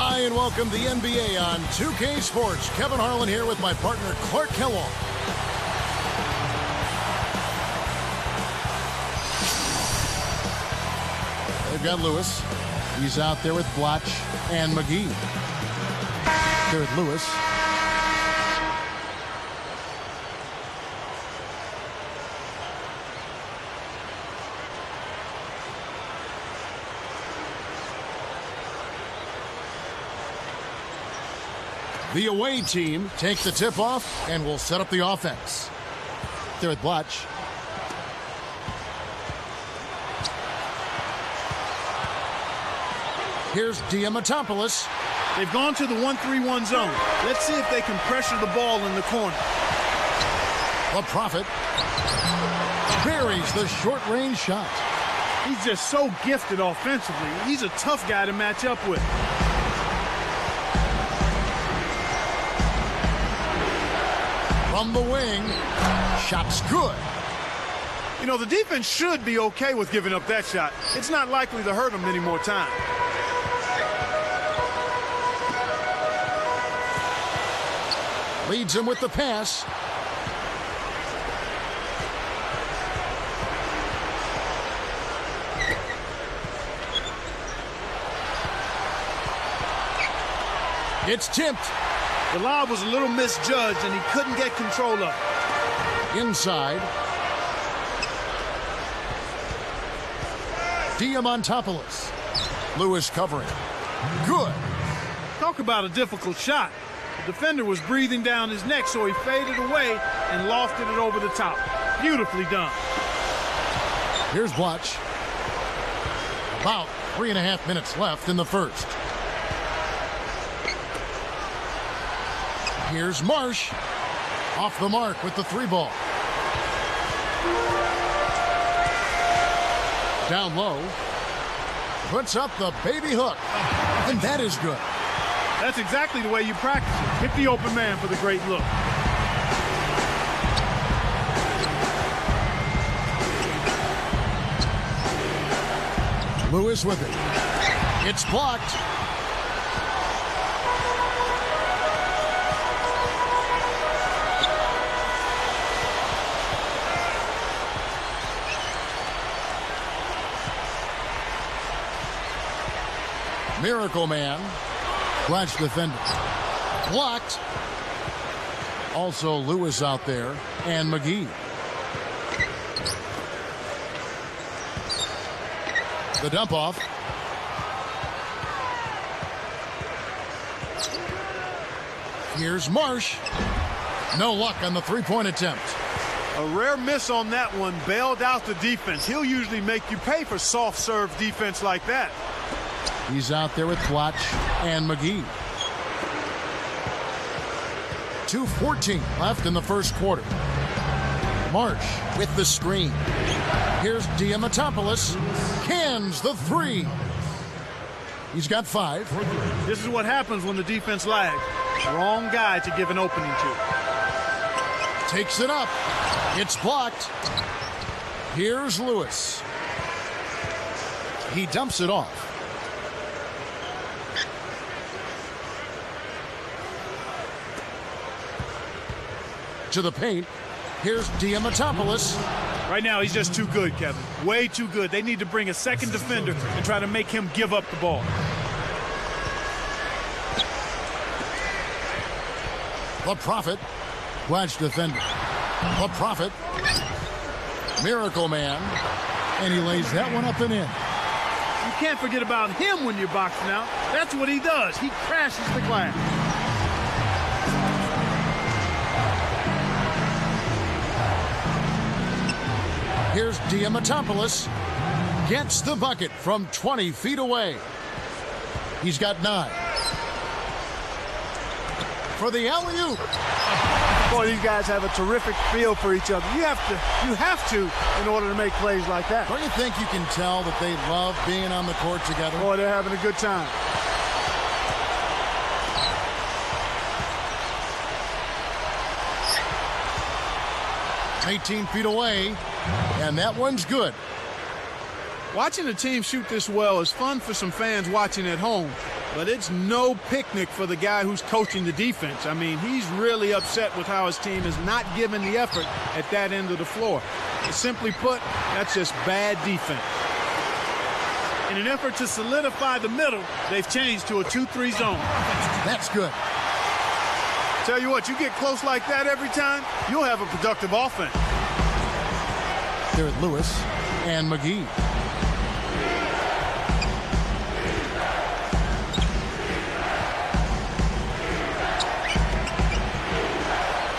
Hi, and welcome to the NBA on 2K Sports. Kevin Harlan here with my partner, Clark Kellogg. They've got Lewis. He's out there with Blotch and McGee. There with Lewis. The away team take the tip-off and will set up the offense. There with Blotch. Here's Diamatopoulos. They've gone to the 1-3-1 zone. Let's see if they can pressure the ball in the corner. The Prophet buries the short-range shot. He's just so gifted offensively. He's a tough guy to match up with. From the wing, shot's good. You know, the defense should be okay with giving up that shot. It's not likely to hurt them any more time. Leads him with the pass. It's tipped. The lob was a little misjudged, and he couldn't get control of it. Inside. Diamantopoulos. Lewis covering. Good. Talk about a difficult shot. The defender was breathing down his neck, so he faded away and lofted it over the top. Beautifully done. Here's Blotch. About 3.5 minutes left in the first. Here's Marsh. Off the mark with the 3 ball. Down low. Puts up the baby hook. And that is good. That's exactly the way you practice it. Hit the open man for the great look. Lewis with it. It's blocked. Miracle Man. Flash defender. Blocked. Also Lewis out there and McGee. The dump off. Here's Marsh. No luck on the 3-point attempt. A rare miss on that one bailed out the defense. He'll usually make you pay for soft serve defense like that. He's out there with Blotch and McGee. 2:14 left in the first quarter. Marsh with the screen. Here's Diamatopoulos. Cans the 3. He's got 5. This is what happens when the defense lags. Wrong guy to give an opening to. Takes it up. It's blocked. Here's Lewis. He dumps it off. To the paint. Here's Diamatopoulos. Right now, he's just too good, Kevin. Way too good. They need to bring a second defender and try to make him give up the ball. The Prophet. Flash defender. The Prophet. Miracle Man. And he lays that one up and in. You can't forget about him when you're boxing out. That's what he does. He crashes the glass. Here's Diamatopoulos. Gets the bucket from 20 feet away. He's got 9. For the alley-oop. Boy, these guys have a terrific feel for each other. You have to in order to make plays like that. Don't you think you can tell that they love being on the court together? Boy, they're having a good time. "18 feet away, and that one's good." Watching a team shoot this well is fun for some fans watching at home, but it's no picnic for the guy who's coaching the defense. I mean, he's really upset with how his team is not giving the effort at that end of the floor. Simply put, that's just bad defense. In an effort to solidify the middle, they've changed to a 2-3 zone. That's good. Tell you what, you get close like that every time, you'll have a productive offense. They're at Lewis and McGee.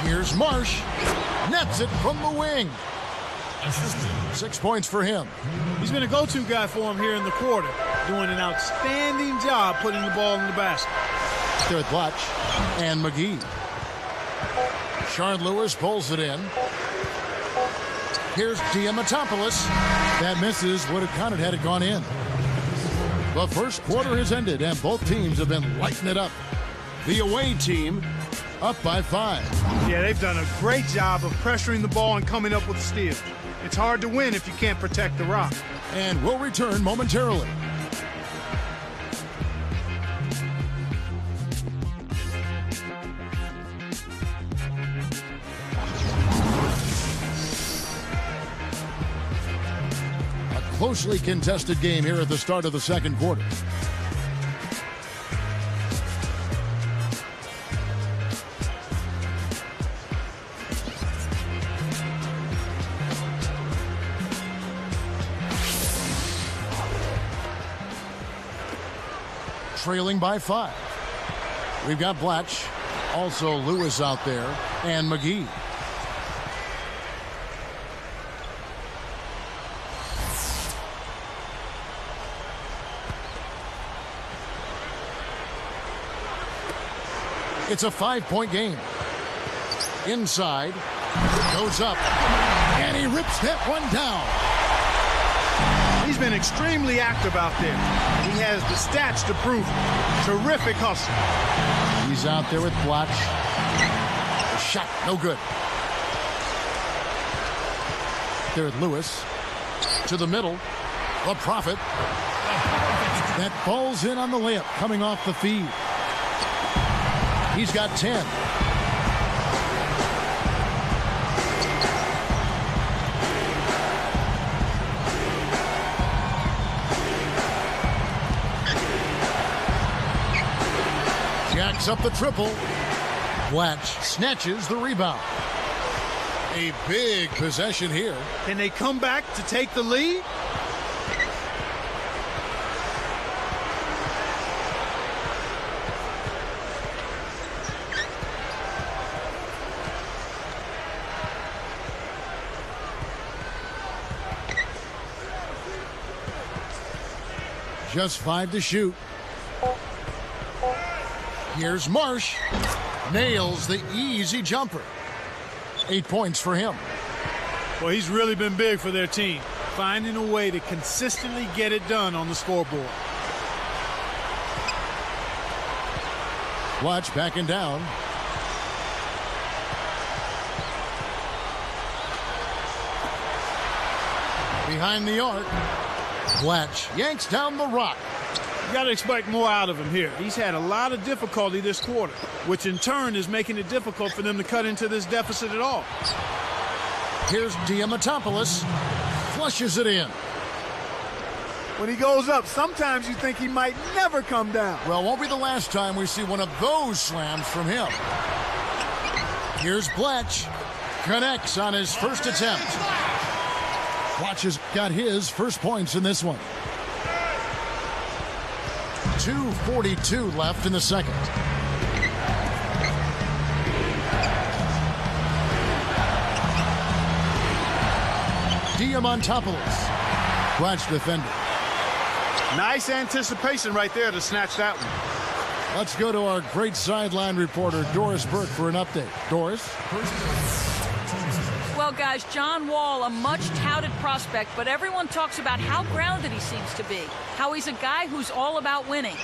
Here's Marsh. Nets it from the wing. 6 points for him. He's been a go-to guy for him here in the quarter, doing an outstanding job putting the ball in the basket. They're at Blatch and McGee. Shard Lewis pulls it in. Here's Diamatopoulos. That misses. Would have counted had it gone in. The first quarter has ended, and both teams have been lighting it up. The away team up by 5. Yeah, they've done a great job of pressuring the ball and coming up with a steal. It's hard to win if you can't protect the rock. And we'll return momentarily. A closely contested game here at the start of the second quarter. Trailing by 5. We've got Blatch, also Lewis out there, and McGee. It's a 5-point game. Inside, goes up, and he rips that one down. He's been extremely active out there. He has the stats to prove it. Terrific hustle. He's out there with Blatch. The shot, no good. There at Lewis. To the middle. The Prophet. That falls in on the layup coming off the feed. He's got 10. Jacks up the triple. Blatch snatches the rebound. A big possession here. Can they come back to take the lead? Just 5 to shoot. Here's Marsh. Nails the easy jumper. 8 points for him. Well, he's really been big for their team, finding a way to consistently get it done on the scoreboard. Watch backing down. Behind the arc. Blatch yanks down the rock. You got to expect more out of him here. He's had a lot of difficulty this quarter, which in turn is making it difficult for them to cut into this deficit at all. Here's Diamatopoulos. Flushes it in. When he goes up, sometimes you think he might never come down. Well, won't be the last time we see one of those slams from him. Here's Blatch. Connects on his first attempt. Blatch has got his first points in this one. 2:42 left in the second. Diamantopoulos. Clutch defender. Nice anticipation right there to snatch that one. Let's go to our great sideline reporter, Doris Burke, for an update. Doris? Well, guys, John Wall, a much-touted prospect, but everyone talks about how grounded he seems to be, how he's a guy who's all about winning.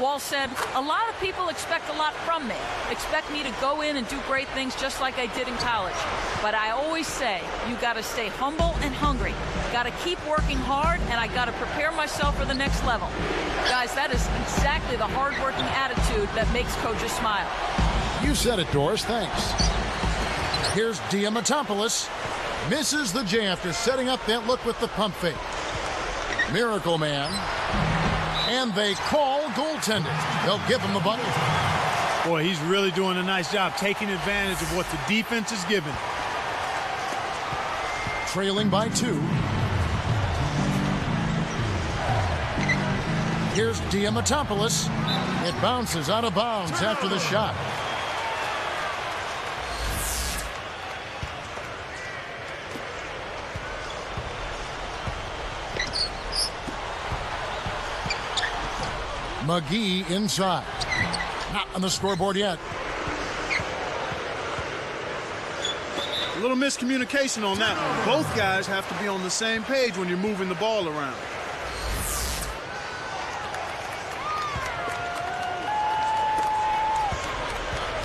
Wall said, a lot of people expect a lot from me, expect me to go in and do great things just like I did in college. But I always say, you got to stay humble and hungry. Got to keep working hard, and I got to prepare myself for the next level. Guys, that is exactly the hard-working attitude that makes coaches smile. You said it, Doris. Thanks. Here's Diamantopoulos. Misses the J after setting up that look with the pump fake. Miracle Man. And they call goaltending. They'll give him the button. Boy, he's really doing a nice job taking advantage of what the defense is giving. Trailing by 2. Here's Diamantopoulos. It bounces out of bounds after the shot. McGee inside. Not on the scoreboard yet. A little miscommunication on that one. Both guys have to be on the same page when you're moving the ball around.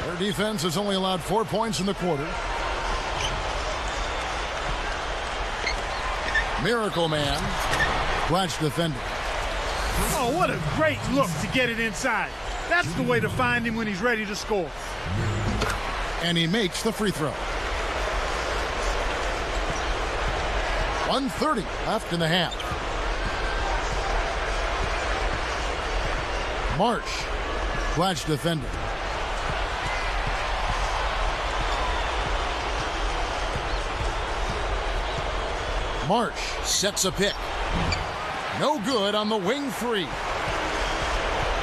Their defense has only allowed 4 points in the quarter. Miracle Man. Clutch defender. Oh, what a great look to get it inside. That's the way to find him when he's ready to score. And he makes the free throw. 1:30 left in the half. Marsh. Clutch defender. Marsh sets a pick. No good on the wing 3.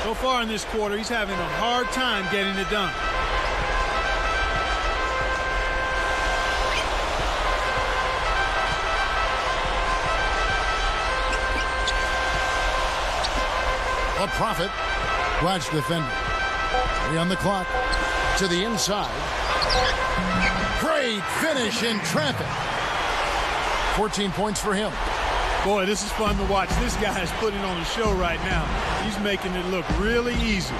So far in this quarter, he's having a hard time getting it done. A Prophet. Clutch defender. 3 on the clock. To the inside. Great finish in traffic. 14 points for him. Boy, this is fun to watch. This guy is putting on a show right now. He's making it look really easy.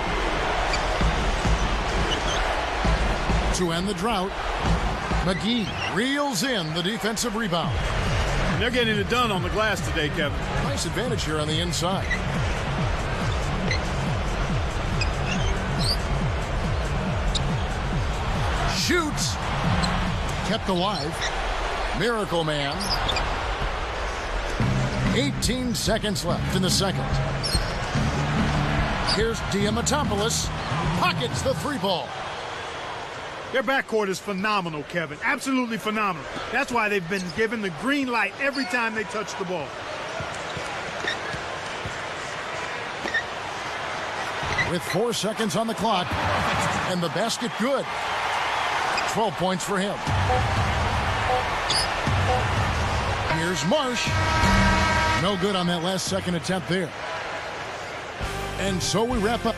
To end the drought, McGee reels in the defensive rebound. And they're getting it done on the glass today, Kevin. Nice advantage here on the inside. Shoots. Kept alive. Miracle Man. 18 seconds left in the second. Here's Diamantopoulos. Pockets the 3 ball. Their backcourt is phenomenal, Kevin. Absolutely phenomenal. That's why they've been given the green light every time they touch the ball. With 4 seconds on the clock. And the basket good. 12 points for him. Here's Marsh. No good on that last second attempt there. And so we wrap up.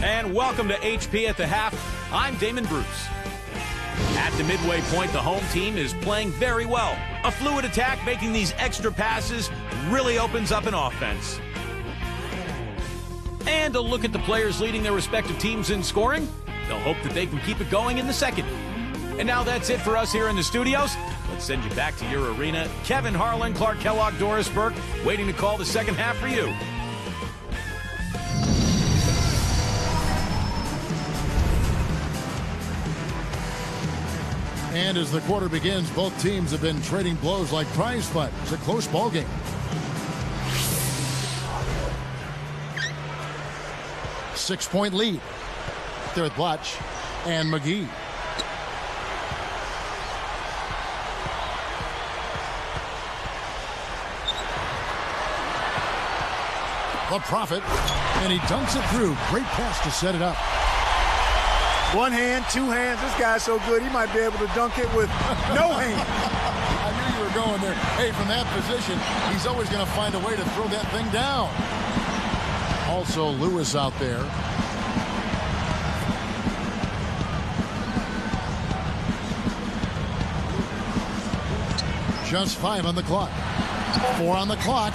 And welcome to HP at the Half. I'm Damon Bruce. At the midway point, the home team is playing very well. A fluid attack, making these extra passes really opens up an offense. And a look at the players leading their respective teams in scoring. They'll hope that they can keep it going in the second. And now that's it for us here in the studios. Let's send you back to your arena. Kevin Harlan, Clark Kellogg, Doris Burke, waiting to call the second half for you. And as the quarter begins, both teams have been trading blows like prize fights. It's a close ball game. Six-point lead. There with Blotch and McGee. The Prophet, and he dunks it through. Great pass to set it up. One hand, two hands. This guy's so good, he might be able to dunk it with no hand. I knew you were going there. Hey, from that position, he's always going to find a way to throw that thing down. Also, Lewis out there. Just 5 on the clock. 4 on the clock.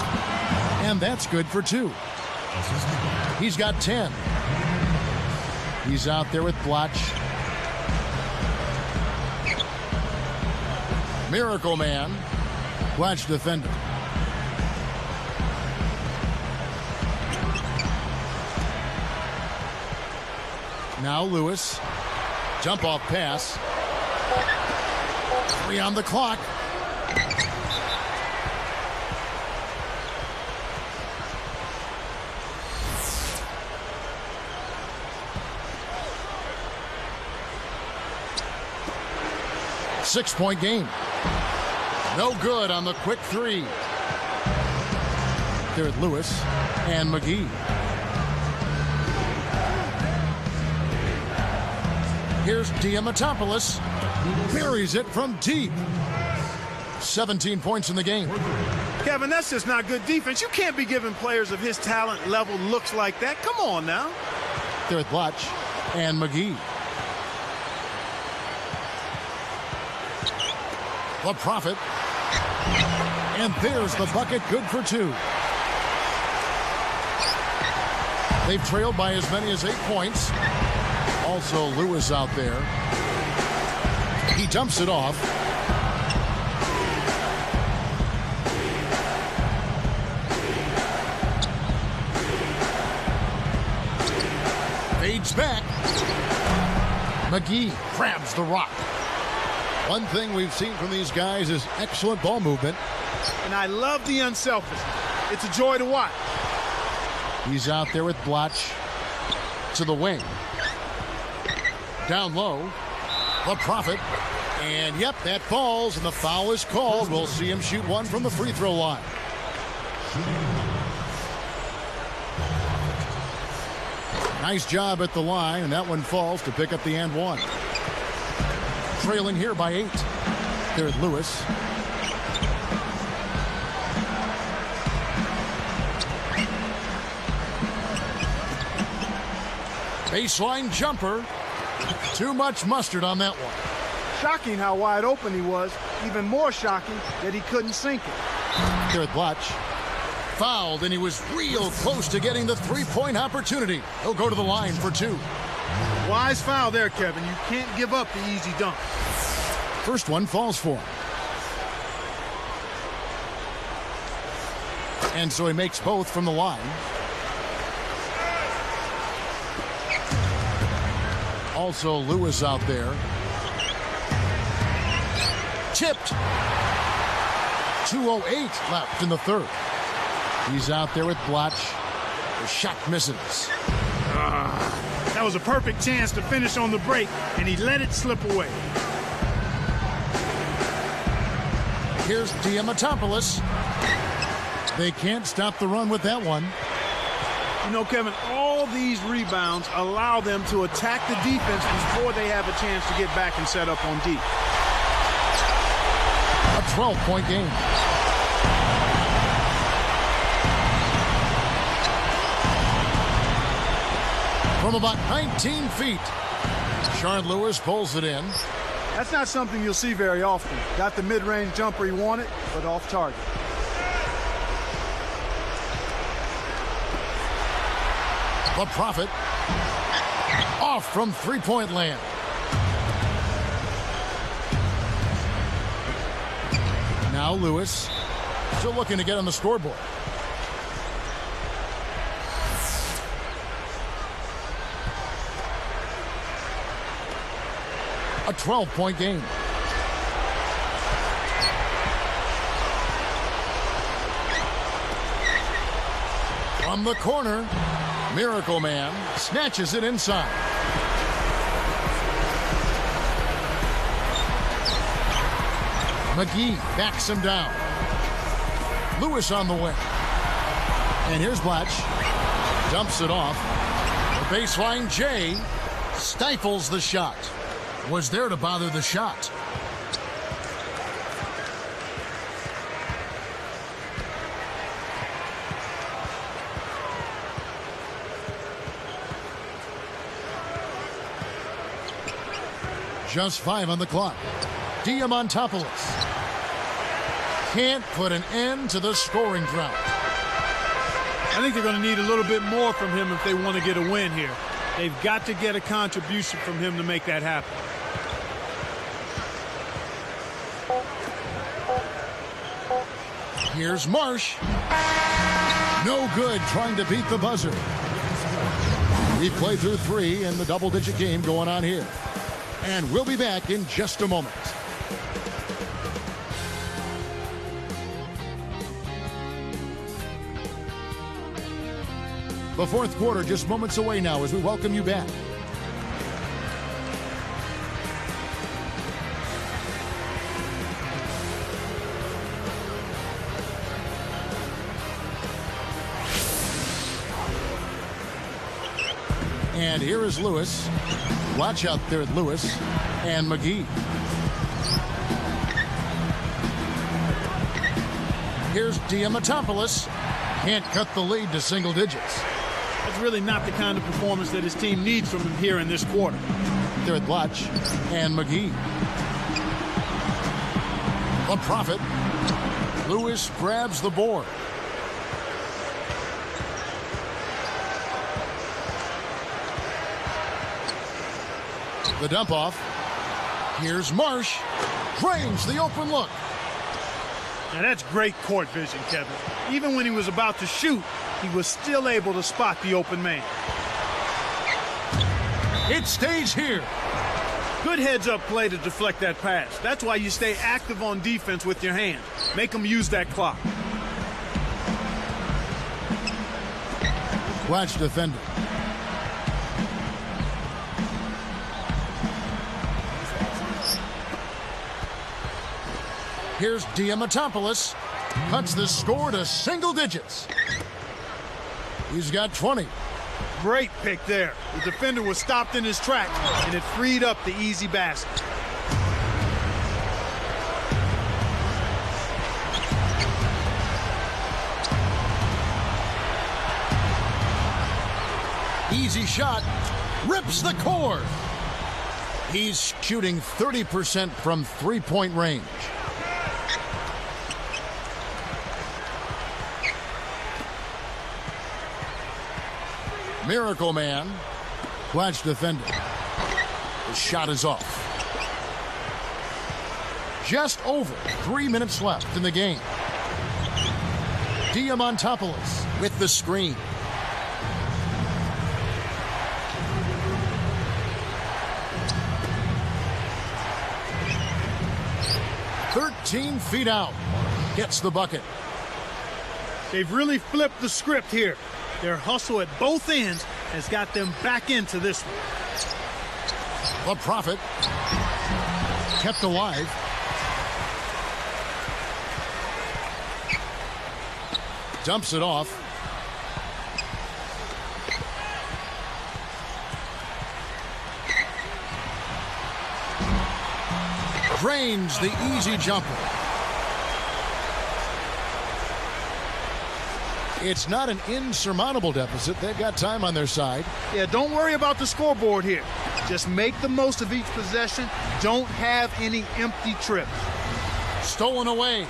And that's good for 2. He's got 10. He's out there with Blotch. Miracle Man. Blotch defender. Now Lewis. Jump off pass. 3 on the clock. Six-point game. No good on the quick 3. There at Lewis and McGee. Here's Diamatopoulos. Buries it from deep. 17 points in the game. Kevin, that's just not good defense. You can't be giving players of his talent level looks like that. Come on now. There at Blotch and McGee. The Prophet. And there's the bucket, good for 2. They've trailed by as many as 8 points. Also Lewis out there. He dumps it off. Fades back. McGee grabs the rock. One thing we've seen from these guys is excellent ball movement. And I love the unselfishness. It's a joy to watch. He's out there with Blotch to the wing. Down low. The Prophet. And yep, that falls and the foul is called. We'll see him shoot one from the free throw line. Nice job at the line, and that one falls to pick up the and one. Trailing here by 8. There at Lewis. Baseline jumper. Too much mustard on that one. Shocking how wide open he was. Even more shocking that he couldn't sink it. There at Blotch. Fouled, and he was real close to getting the three-point opportunity. He'll go to the line for 2. Wise foul there, Kevin. You can't give up the easy dunk. First one falls for him. And so he makes both from the line. Also Lewis out there. Tipped. 2:08 left in the third. He's out there with Blotch. The shot misses. That was a perfect chance to finish on the break, and he let it slip away. Here's Diamatopoulos. They can't stop the run with that one. You know, Kevin, all these rebounds allow them to attack the defense before they have a chance to get back and set up on deep. A 12-point game. From about 19 feet, Sharon Lewis pulls it in. That's not something you'll see very often. Got the mid-range jumper he wanted, but off target. The Prophet off from three-point land. Now Lewis still looking to get on the scoreboard. A 12-point game. From the corner, Miracle Man snatches it inside. McGee backs him down. Lewis on the wing. And here's Blotch. Dumps it off. The baseline J. Stifles the shot. Was there to bother the shot. Just 5 on the clock. Diamantopoulos can't put an end to the scoring drought. I think they're going to need a little bit more from him if they want to get a win here. They've got to get a contribution from him to make that happen. Here's Marsh. No good trying to beat the buzzer. We played through 3 in the double-digit game going on here. And we'll be back in just a moment. The fourth quarter just moments away now as we welcome you back. And here is Lewis. Watch out there, Lewis and McGee. Here's Diamantopoulos. Can't cut the lead to single digits. That's really not the kind of performance that his team needs from him here in this quarter. There at Lutch and McGee. The Prophet. Lewis grabs the board. The dump off. Here's Marsh. Drains the open look. Now that's great court vision, Kevin. Even when he was about to shoot, he was still able to spot the open man. It stays here. Good heads-up play to deflect that pass. That's why you stay active on defense with your hand. Make them use that clock. Watch defender. Here's Diamantopoulos. Cuts the score to single digits. He's got 20. Great pick there. The defender was stopped in his tracks, and it freed up the easy basket. Easy shot. Rips the cord. He's shooting 30% from three-point range. Miracle Man. Watch defender. The shot is off. Just over 3 minutes left in the game. Diamantopoulos with the screen. "13 feet out." Gets the bucket. They've really flipped the script here. Their hustle at both ends has got them back into this one. The Prophet. Kept alive. Dumps it off. Drains the easy jumper. It's not an insurmountable deficit. They've got time on their side. Yeah, don't worry about the scoreboard here. Just make the most of each possession. Don't have any empty trips. Stolen away.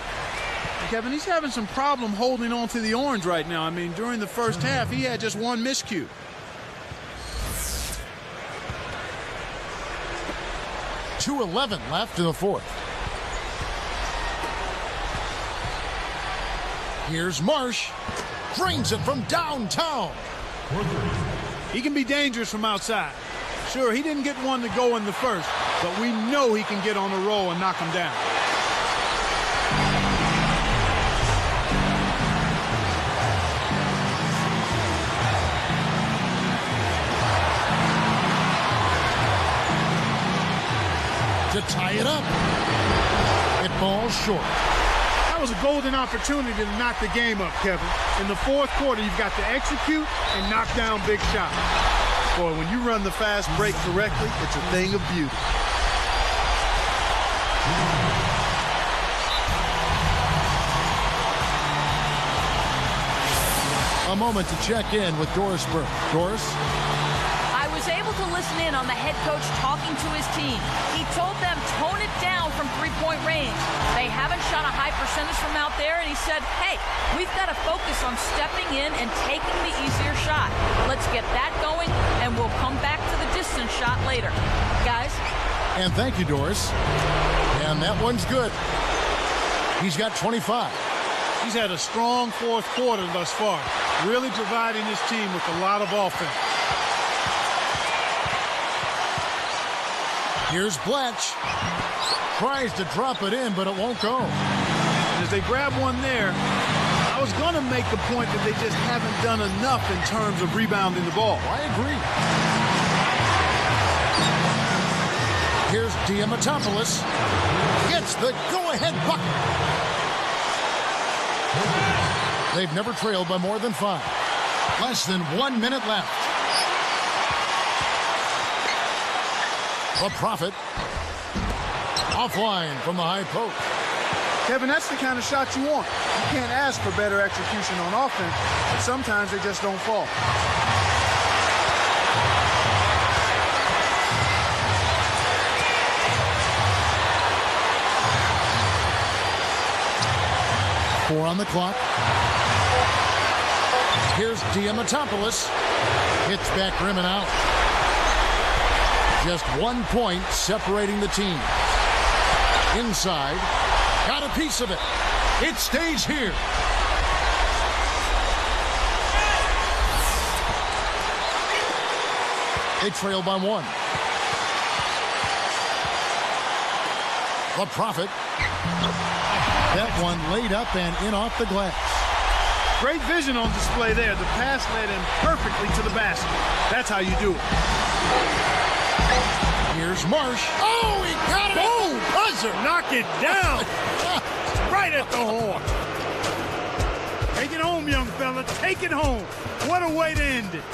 Kevin, he's having some problem holding on to the orange right now. I mean, during the first half, he had just one miscue. .211 left in the fourth. Here's Marsh. Drains it from downtown. He can be dangerous from outside. Sure, he didn't get one to go in the first, but we know he can get on a roll and knock him down. To tie it up. It falls short. That was a golden opportunity to knock the game up, Kevin. In the fourth quarter, you've got to execute and knock down big shots. Boy, when you run the fast break correctly, it's a thing of beauty. A moment to check in with Doris Burke. Doris? I was able to listen in on the head coach talking to his team. He told them tone it down from three-point range. They haven't shot a high percentage from out there, and he said, hey, we've got to focus on stepping in and taking the easier shot. Let's get that going, and we'll come back to the distance shot later. Guys? And thank you, Doris. And that one's good. He's got 25. He's had a strong fourth quarter thus far, really providing his team with a lot of offense. Here's Blatch. Tries to drop it in, but it won't go. And as they grab one there, I was going to make the point that they just haven't done enough in terms of rebounding the ball. I agree. Here's Diamatopoulos. Gets the go-ahead bucket. They've never trailed by more than 5. Less than 1 minute left. The Prophet. Offline from the high post. Kevin, that's the kind of shot you want. You can't ask for better execution on offense, but sometimes they just don't fall. Four on the clock. Here's Diamatopoulos. Hits back rim and out. Just 1 point separating the teams. Inside. Got a piece of it. It stays here. They trail by 1. The Prophet. That one laid up and in off the glass. Great vision on display there. The pass led him perfectly to the basket. That's how you do it. Here's Marsh. Oh, he got it! Boom! Buzzer! Knock it down! Right at the horn. Take it home, young fella. Take it home. What a way to end it.